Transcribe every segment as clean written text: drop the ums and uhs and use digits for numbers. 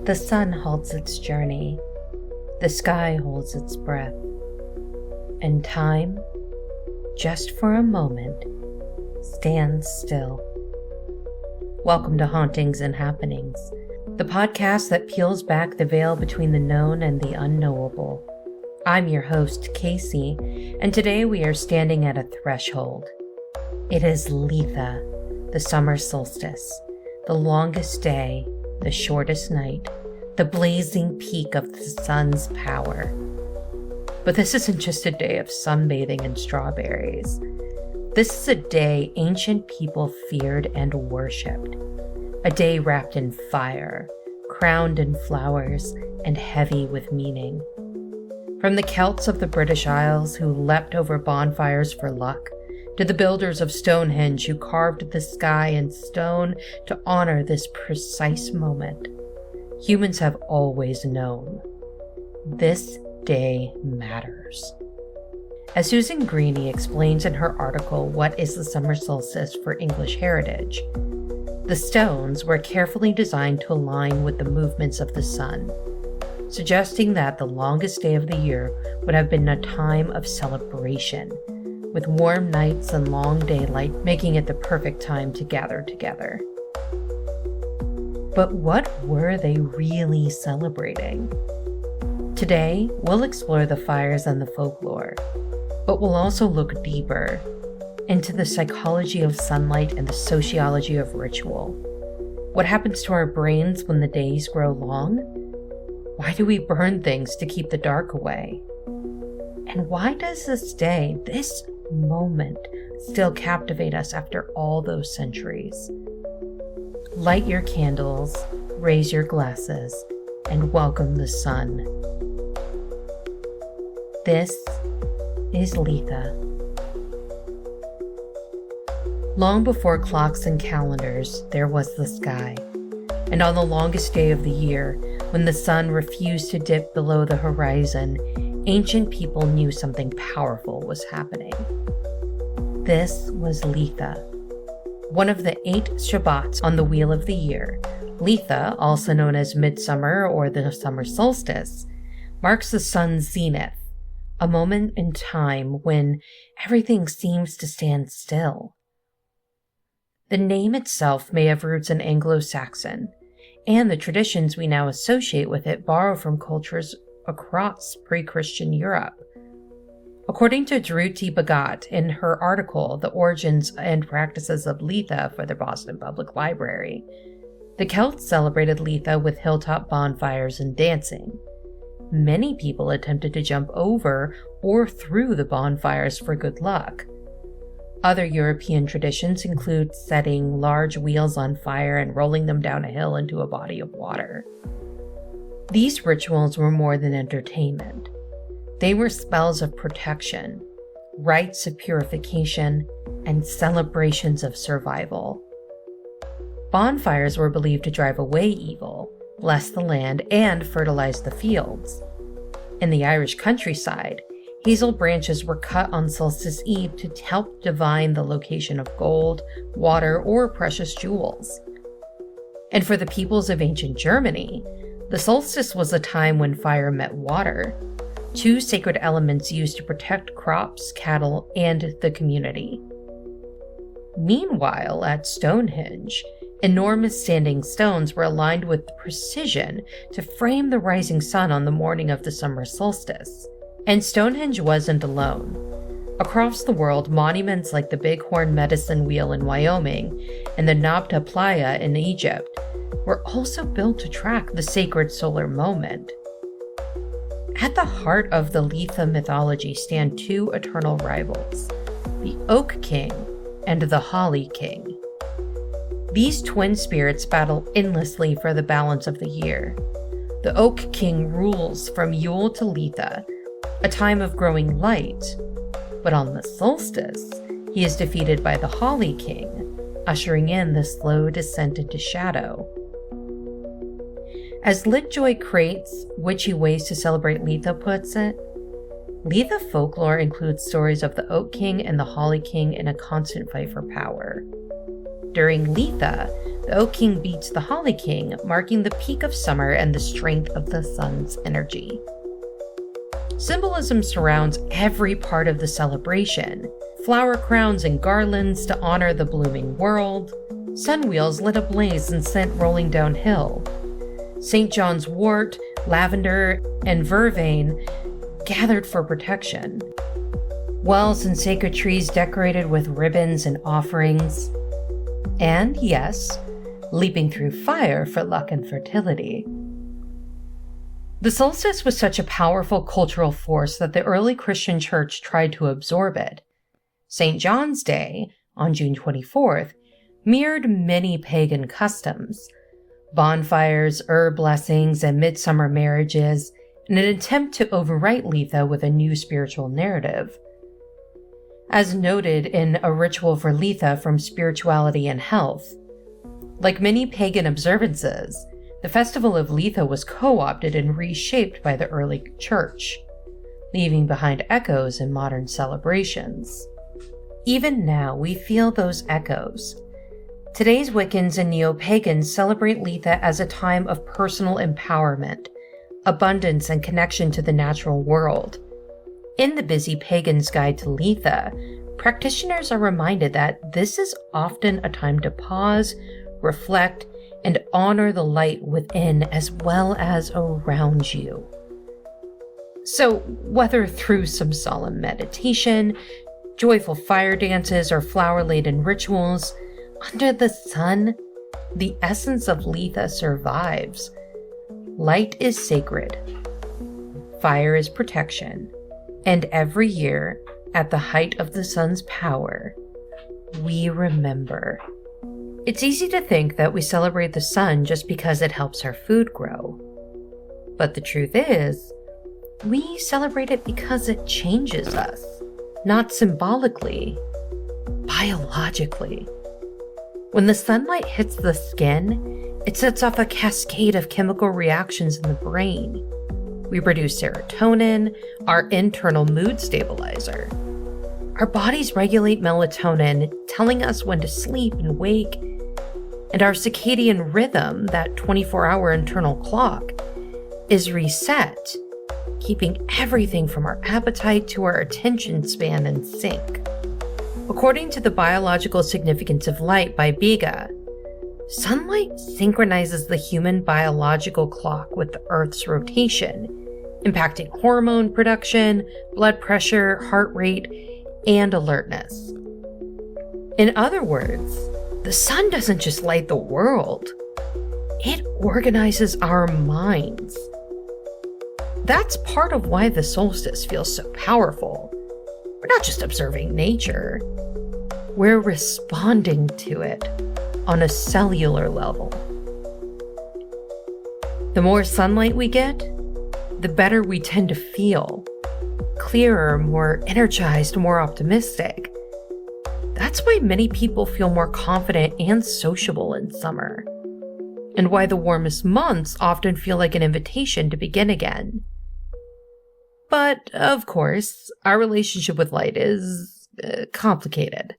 The sun halts its journey, the sky holds its breath, and time, just for a moment, stands still. Welcome to Hauntings and Happenings, the podcast that peels back the veil between the known and the unknowable. I'm your host, Kasey, and today we are standing at a threshold. It is Litha, the summer solstice, the longest day, the shortest night, the blazing peak of the sun's power. But this isn't just a day of sunbathing and strawberries. This is a day ancient people feared and worshipped. A day wrapped in fire, crowned in flowers, and heavy with meaning. From the Celts of the British Isles who leapt over bonfires for luck, to the builders of Stonehenge who carved the sky in stone to honor this precise moment, humans have always known. This day matters. As Susan Greene explains in her article, What is the Summer Solstice for English Heritage? The stones were carefully designed to align with the movements of the sun, suggesting that the longest day of the year would have been a time of celebration, with warm nights and long daylight making it the perfect time to gather together. But what were they really celebrating? Today, we'll explore the fires and the folklore, but we'll also look deeper into the psychology of sunlight and the sociology of ritual. What happens to our brains when the days grow long? Why do we burn things to keep the dark away? And why does this day, this moment, still captivate us after all those centuries? Light your candles, raise your glasses, and welcome the sun. This is Litha. Long before clocks and calendars, there was the sky. And on the longest day of the year, when the sun refused to dip below the horizon, ancient people knew something powerful was happening. This was Litha, one of the 8 Shabbats on the Wheel of the Year. Litha, also known as Midsommar or the summer solstice, marks the sun's zenith, a moment in time when everything seems to stand still. The name itself may have roots in Anglo-Saxon, and the traditions we now associate with it borrow from cultures across pre-Christian Europe. According to Dhruti Bhagat in her article, The Origins and Practices of Litha for the Boston Public Library, the Celts celebrated Litha with hilltop bonfires and dancing. Many people attempted to jump over or through the bonfires for good luck. Other European traditions include setting large wheels on fire and rolling them down a hill into a body of water. These rituals were more than entertainment. They were spells of protection, rites of purification, and celebrations of survival. Bonfires were believed to drive away evil, bless the land, and fertilize the fields. In the Irish countryside, hazel branches were cut on Solstice Eve to help divine the location of gold, water, or precious jewels. And for the peoples of ancient Germany, the solstice was a time when fire met water, 2 sacred elements used to protect crops, cattle, and the community. Meanwhile, at Stonehenge, enormous standing stones were aligned with precision to frame the rising sun on the morning of the summer solstice. And Stonehenge wasn't alone. Across the world, monuments like the Bighorn Medicine Wheel in Wyoming and the Nabta Playa in Egypt were also built to track the sacred solar moment. At the heart of the Litha mythology stand 2 eternal rivals, the Oak King and the Holly King. These twin spirits battle endlessly for the balance of the year. The Oak King rules from Yule to Litha, a time of growing light, but on the solstice, he is defeated by the Holly King, ushering in the slow descent into shadow. As LitJoy Crate's Witchy Ways to Celebrate Litha puts it, Litha folklore includes stories of the Oak King and the Holly King in a constant fight for power. During Litha, the Oak King beats the Holly King, marking the peak of summer and the strength of the sun's energy. Symbolism surrounds every part of the celebration. Flower crowns and garlands to honor the blooming world, sun wheels lit ablaze and sent rolling downhill, St. John's wort, lavender, and vervain gathered for protection, wells and sacred trees decorated with ribbons and offerings, and, yes, leaping through fire for luck and fertility. The solstice was such a powerful cultural force that the early Christian church tried to absorb it. St. John's Day, on June 24th, mirrored many pagan customs, bonfires, herb blessings, and midsummer marriages, in an attempt to overwrite Litha with a new spiritual narrative. As noted in A Ritual for Litha from Spirituality and Health, like many pagan observances, the festival of Litha was co-opted and reshaped by the early church, leaving behind echoes in modern celebrations. Even now, we feel those echoes. Today's Wiccans and neo-pagans celebrate Litha as a time of personal empowerment, abundance, and connection to the natural world. In the busy Pagan's Guide to Litha, practitioners are reminded that this is often a time to pause, reflect, and honor the light within as well as around you. So, whether through some solemn meditation, joyful fire dances, or flower-laden rituals, under the sun, the essence of Litha survives. Light is sacred. Fire is protection. And every year, at the height of the sun's power, we remember. It's easy to think that we celebrate the sun just because it helps our food grow. But the truth is, we celebrate it because it changes us. Not symbolically, biologically. When the sunlight hits the skin, it sets off a cascade of chemical reactions in the brain. We produce serotonin, our internal mood stabilizer. Our bodies regulate melatonin, telling us when to sleep and wake. And our circadian rhythm, that 24-hour internal clock, is reset, keeping everything from our appetite to our attention span in sync. According to The Biological Significance of Light by Biga, sunlight synchronizes the human biological clock with the Earth's rotation, impacting hormone production, blood pressure, heart rate, and alertness. In other words, the sun doesn't just light the world, it organizes our minds. That's part of why the solstice feels so powerful. We're not just observing nature, we're responding to it on a cellular level. The more sunlight we get, the better we tend to feel. Clearer, more energized, more optimistic. That's why many people feel more confident and sociable in summer, and why the warmest months often feel like an invitation to begin again. But, of course, our relationship with light is complicated.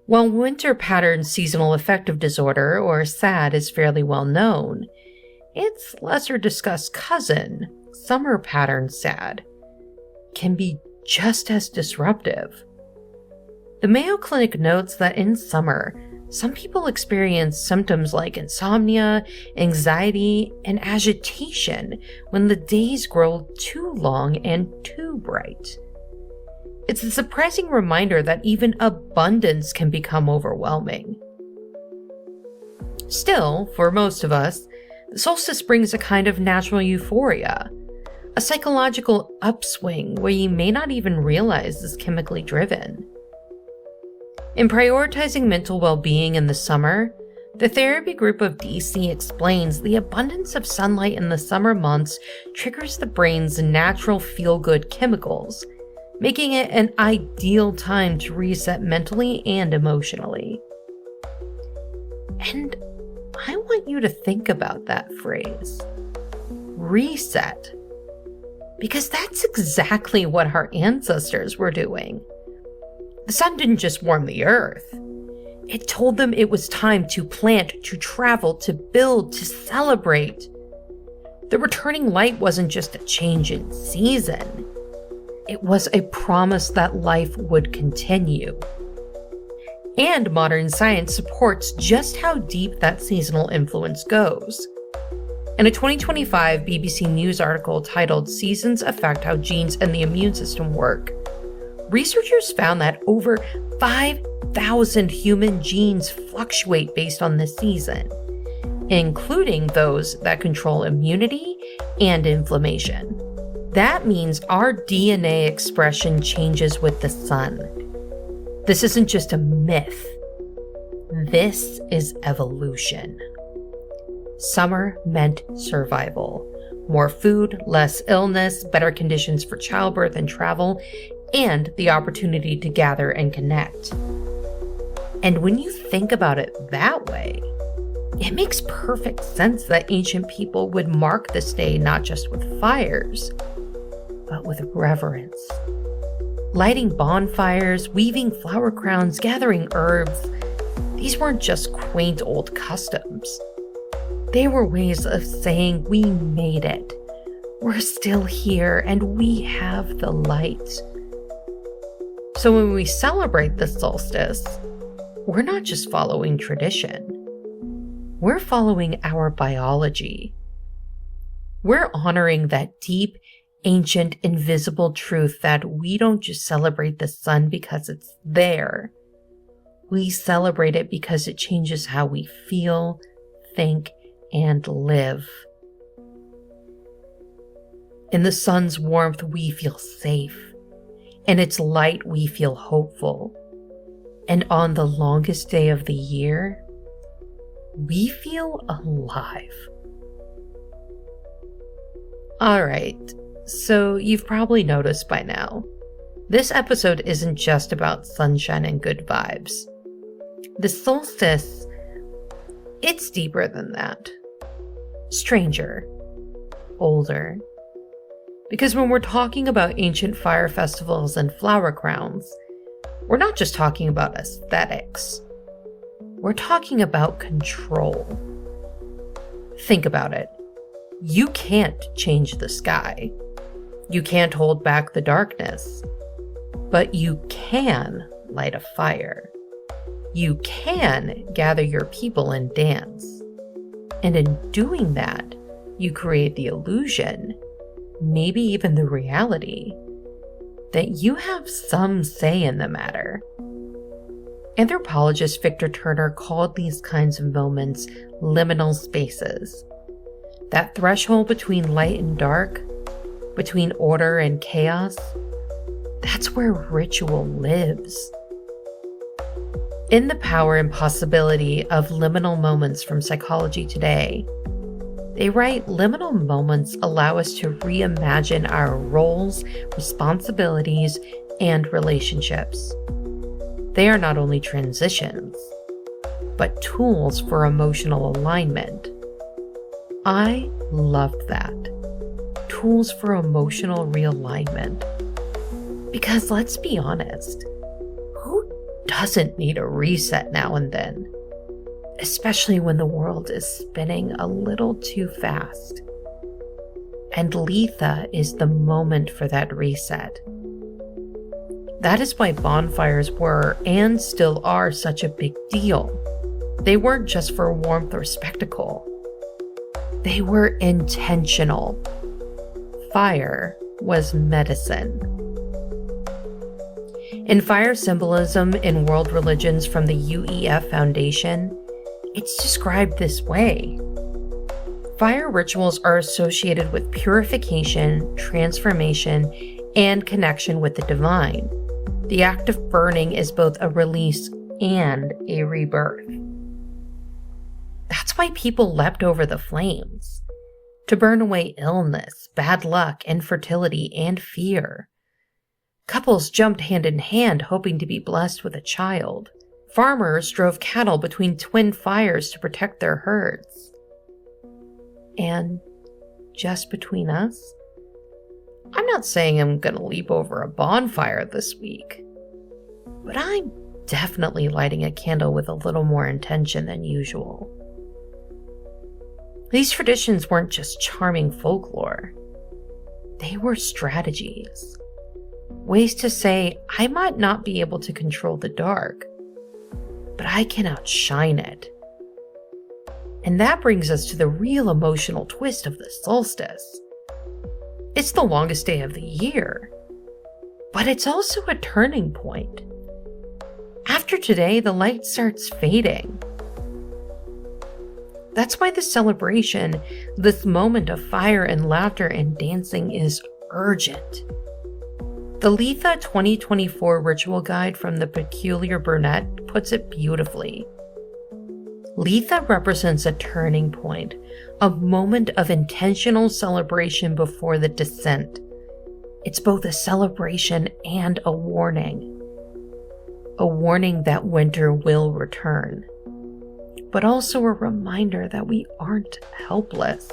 While winter pattern seasonal affective disorder, or SAD, is fairly well known, its lesser discussed cousin, summer pattern SAD, can be just as disruptive. The Mayo Clinic notes that in summer, some people experience symptoms like insomnia, anxiety, and agitation when the days grow too long and too bright. It's a surprising reminder that even abundance can become overwhelming. Still, for most of us, the solstice brings a kind of natural euphoria, a psychological upswing where you may not even realize is chemically driven. In prioritizing mental well-being in the summer, the therapy group of DC explains the abundance of sunlight in the summer months triggers the brain's natural feel-good chemicals, making it an ideal time to reset mentally and emotionally. And I want you to think about that phrase, reset, because that's exactly what our ancestors were doing. The sun didn't just warm the earth. It told them it was time to plant, to travel, to build, to celebrate. The returning light wasn't just a change in season. It was a promise that life would continue. And modern science supports just how deep that seasonal influence goes. In a 2025 BBC News article titled "Seasons Affect How Genes and the Immune System Work," researchers found that over 5,000 human genes fluctuate based on the season, including those that control immunity and inflammation. That means our DNA expression changes with the sun. This isn't just a myth. This is evolution. Summer meant survival. More food, less illness, better conditions for childbirth and travel, and the opportunity to gather and connect. And when you think about it that way, it makes perfect sense that ancient people would mark this day not just with fires, but with reverence. Lighting bonfires, weaving flower crowns, gathering herbs, these weren't just quaint old customs. They were ways of saying we made it. We're still here and we have the light. So when we celebrate the solstice, we're not just following tradition. We're following our biology. We're honoring that deep, ancient, invisible truth that we don't just celebrate the sun because it's there. We celebrate it because it changes how we feel, think, and live. In the sun's warmth, we feel safe. In its light, we feel hopeful. And on the longest day of the year, we feel alive. All right, so you've probably noticed by now, this episode isn't just about sunshine and good vibes. The solstice, it's deeper than that. Stranger. Older. Because when we're talking about ancient fire festivals and flower crowns, we're not just talking about aesthetics. We're talking about control. Think about it. You can't change the sky. You can't hold back the darkness. But you can light a fire. You can gather your people and dance. And in doing that, you create the illusion, maybe even the reality, that you have some say in the matter. Anthropologist Victor Turner called these kinds of moments liminal spaces. That threshold between light and dark, between order and chaos, that's where ritual lives. In The Power and Possibility of Liminal Moments from Psychology Today, they write, liminal moments allow us to reimagine our roles, responsibilities, and relationships. They are not only transitions, but tools for emotional alignment. I loved that. Tools for emotional realignment. Because let's be honest, who doesn't need a reset now and then? Especially when the world is spinning a little too fast. And Litha is the moment for that reset. That is why bonfires were and still are such a big deal. They weren't just for warmth or spectacle. They were intentional. Fire was medicine. In fire symbolism in world religions from the UEF Foundation, it's described this way. Fire rituals are associated with purification, transformation, and connection with the divine. The act of burning is both a release and a rebirth. That's why people leapt over the flames, to burn away illness, bad luck, infertility, and fear. Couples jumped hand in hand hoping to be blessed with a child. Farmers drove cattle between twin fires to protect their herds. And just between us, I'm not saying I'm gonna leap over a bonfire this week, but I'm definitely lighting a candle with a little more intention than usual. These traditions weren't just charming folklore. They were strategies. Ways to say, I might not be able to control the dark, but I can outshine it. And that brings us to the real emotional twist of the solstice. It's the longest day of the year, but it's also a turning point. After today, the light starts fading. That's why the celebration, this moment of fire and laughter and dancing, is urgent. The Litha 2024 ritual guide from the Peculiar Burnett puts it beautifully. Litha represents a turning point, a moment of intentional celebration before the descent. It's both a celebration and a warning. A warning that winter will return, but also a reminder that we aren't helpless,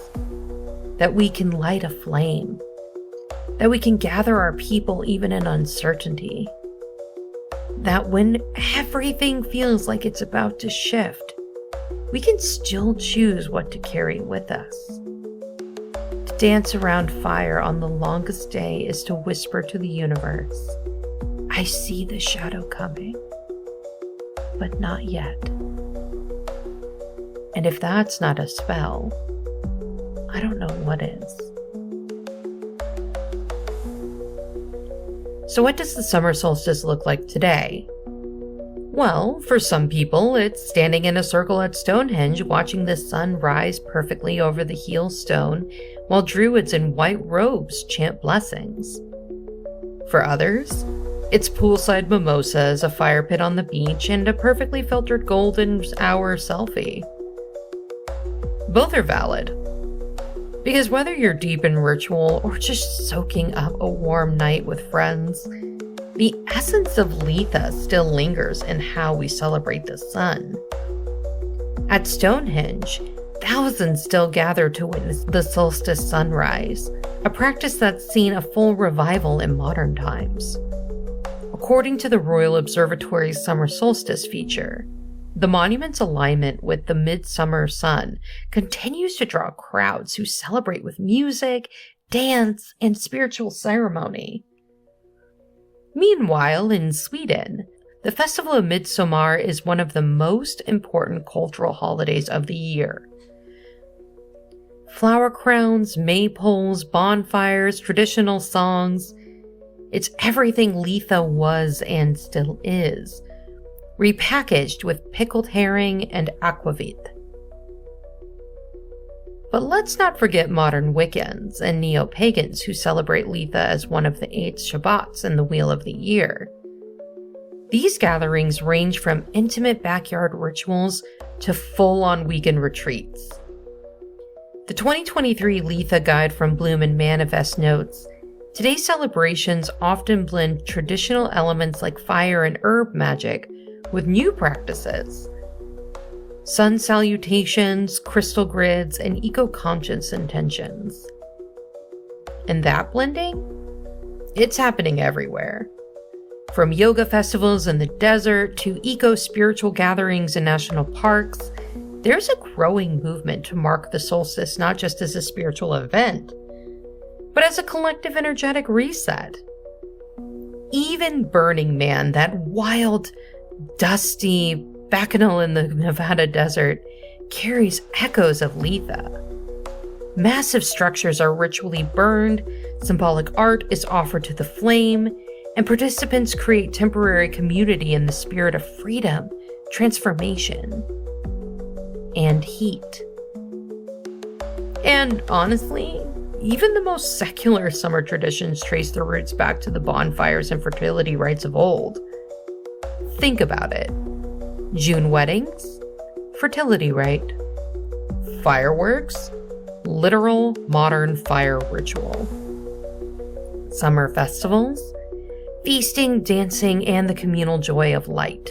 that we can light a flame, that we can gather our people even in uncertainty, that when everything feels like it's about to shift, we can still choose what to carry with us. To dance around fire on the longest day is to whisper to the universe, I see the shadow coming, but not yet. And if that's not a spell, I don't know what is. So what does the summer solstice look like today? Well, for some people, it's standing in a circle at Stonehenge watching the sun rise perfectly over the heel stone while druids in white robes chant blessings. For others, it's poolside mimosas, a fire pit on the beach, and a perfectly filtered golden hour selfie. Both are valid, because whether you're deep in ritual or just soaking up a warm night with friends, the essence of Litha still lingers in how we celebrate the sun. At Stonehenge, thousands still gather to witness the solstice sunrise, a practice that's seen a full revival in modern times. According to the Royal Observatory's summer solstice feature, the monument's alignment with the Midsommar sun continues to draw crowds who celebrate with music, dance, and spiritual ceremony. Meanwhile, in Sweden, the festival of Midsommar is one of the most important cultural holidays of the year. Flower crowns, maypoles, bonfires, traditional songs. It's everything Litha was and still is, repackaged with pickled herring and aquavit. But let's not forget modern Wiccans and neo-pagans who celebrate Litha as one of the 8 Shabbats in the Wheel of the Year. These gatherings range from intimate backyard rituals to full-on weekend retreats. The 2023 Litha Guide from Bloom and Manifest notes, today's celebrations often blend traditional elements like fire and herb magic with new practices. Sun salutations, crystal grids, and eco-conscious intentions. And that blending? It's happening everywhere. From yoga festivals in the desert to eco-spiritual gatherings in national parks, there's a growing movement to mark the solstice not just as a spiritual event, but as a collective energetic reset. Even Burning Man, that wild, dusty bacchanal in the Nevada desert, carries echoes of Litha. Massive structures are ritually burned, symbolic art is offered to the flame, and participants create temporary community in the spirit of freedom, transformation, and heat. And honestly, even the most secular summer traditions trace their roots back to the bonfires and fertility rites of old. Think about it. June weddings, fertility rite. Fireworks, literal modern fire ritual. Summer festivals, feasting, dancing, and the communal joy of light.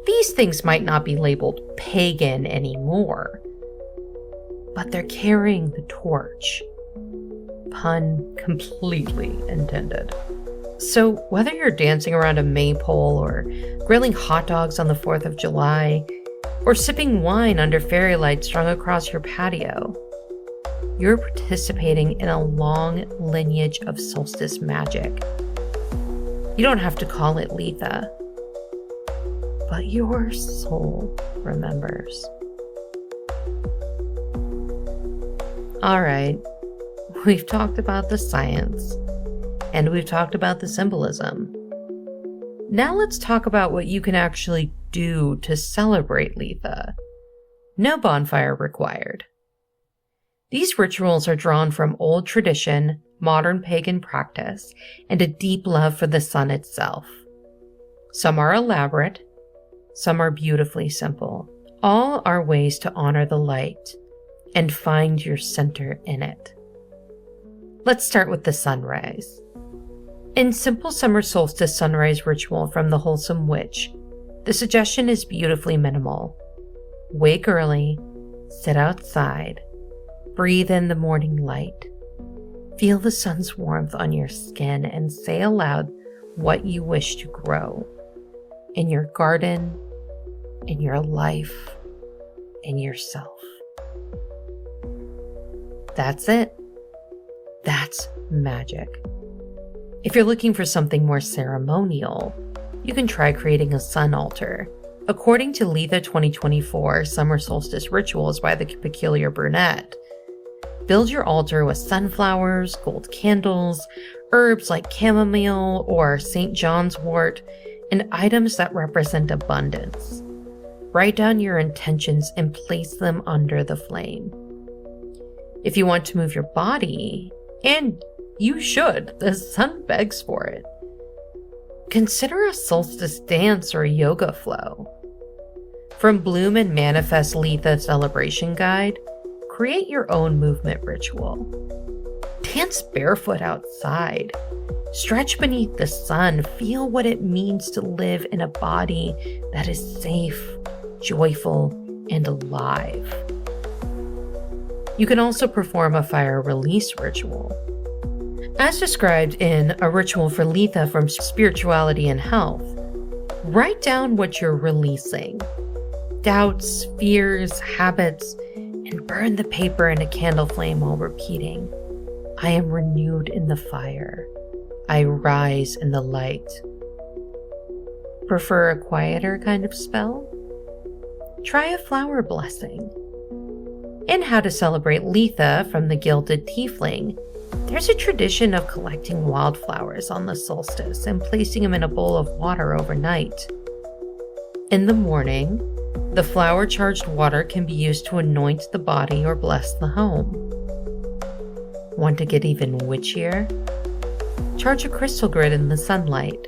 These things might not be labeled pagan anymore, but they're carrying the torch. Pun completely intended. So, whether you're dancing around a maypole or grilling hot dogs on the 4th of July, or sipping wine under fairy lights strung across your patio, you're participating in a long lineage of solstice magic. You don't have to call it Litha, but your soul remembers. All right, we've talked about the science, and we've talked about the symbolism. Now let's talk about what you can actually do to celebrate Litha. No bonfire required. These rituals are drawn from old tradition, modern pagan practice, and a deep love for the sun itself. Some are elaborate, some are beautifully simple. All are ways to honor the light and find your center in it. Let's start with the sunrise. In simple summer solstice sunrise ritual from the Wholesome Witch, the suggestion is beautifully minimal. Wake early, sit outside, breathe in the morning light, feel the sun's warmth on your skin, and say aloud what you wish to grow in your garden, in your life, in yourself. That's it. That's magic. If you're looking for something more ceremonial, you can try creating a sun altar. According to Litha 2024 Summer Solstice Rituals by the Peculiar Brunette, build your altar with sunflowers, gold candles, herbs like chamomile or St. John's wort, and items that represent abundance. Write down your intentions and place them under the flame. If you want to move your body, and you should, the sun begs for it, consider a solstice dance or a yoga flow. From Bloom and Manifest Litha Celebration Guide, create your own movement ritual. Dance barefoot outside. Stretch beneath the sun. Feel what it means to live in a body that is safe, joyful, and alive. You can also perform a fire release ritual. As described in A Ritual for Litha from Spirituality and Health, write down what you're releasing. Doubts, fears, habits, and burn the paper in a candle flame while repeating, I am renewed in the fire. I rise in the light. Prefer a quieter kind of spell? Try a flower blessing. In How to Celebrate Litha from the Gilded Tiefling, there's a tradition of collecting wildflowers on the solstice and placing them in a bowl of water overnight. In the morning, the flower-charged water can be used to anoint the body or bless the home. Want to get even witchier? Charge a crystal grid in the sunlight.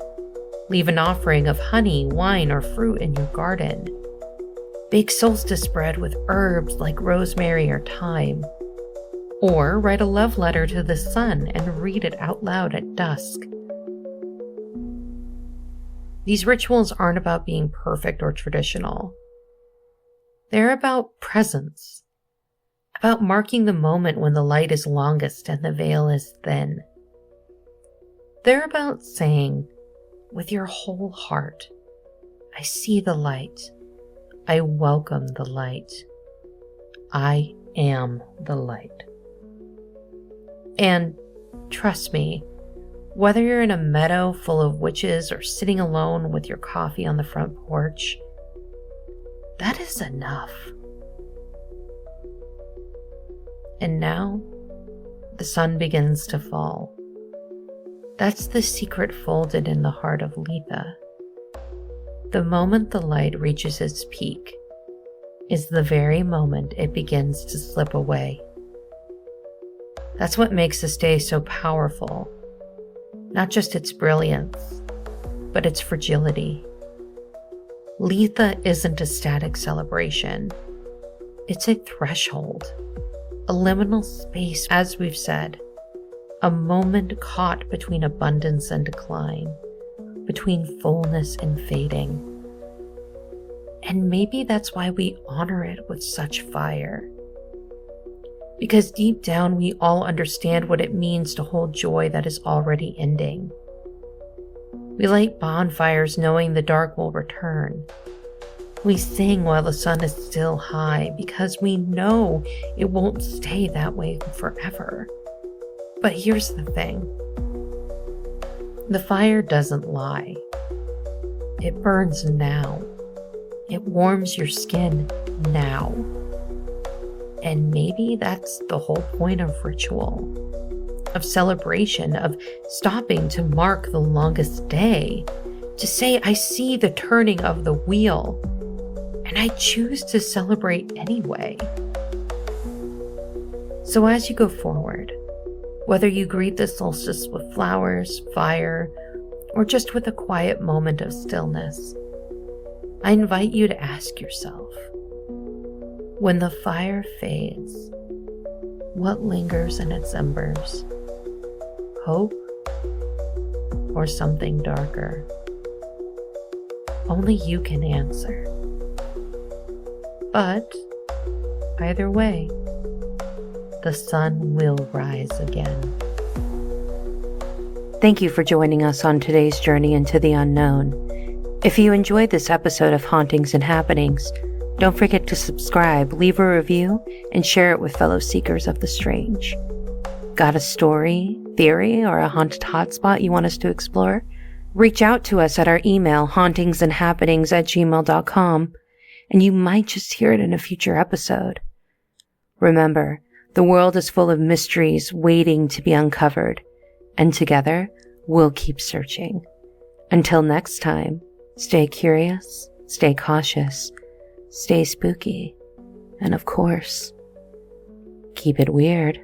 Leave an offering of honey, wine, or fruit in your garden. Bake solstice bread with herbs like rosemary or thyme. Or write a love letter to the sun and read it out loud at dusk. These rituals aren't about being perfect or traditional. They're about presence, about marking the moment when the light is longest and the veil is thin. They're about saying, with your whole heart, I see the light. I welcome the light. I am the light. And trust me, whether you're in a meadow full of witches or sitting alone with your coffee on the front porch, that is enough. And now, the sun begins to fall. That's the secret folded in the heart of Litha. The moment the light reaches its peak is the very moment it begins to slip away. That's what makes this day so powerful. Not just its brilliance, but its fragility. Litha isn't a static celebration. It's a threshold, a liminal space, as we've said, a moment caught between abundance and decline, between fullness and fading. And maybe that's why we honor it with such fire. Because deep down we all understand what it means to hold joy that is already ending. We light bonfires knowing the dark will return. We sing while the sun is still high because we know it won't stay that way forever. But here's the thing. The fire doesn't lie. It burns now. It warms your skin now. And maybe that's the whole point of ritual, of celebration, of stopping to mark the longest day, to say, I see the turning of the wheel, and I choose to celebrate anyway. So as you go forward, whether you greet the solstice with flowers, fire, or just with a quiet moment of stillness, I invite you to ask yourself, when the fire fades, what lingers in its embers? Hope or something darker? Only you can answer. But either way, the sun will rise again. Thank you for joining us on today's journey into the unknown. If you enjoyed this episode of Hauntings and Happenings, don't forget to subscribe, leave a review, and share it with fellow seekers of the strange. Got a story, theory, or a haunted hotspot you want us to explore? Reach out to us at our email, hauntingsandhappenings@gmail.com, and you might just hear it in a future episode. Remember, the world is full of mysteries waiting to be uncovered, and together, we'll keep searching. Until next time, stay curious, stay cautious, stay spooky, and of course, keep it weird.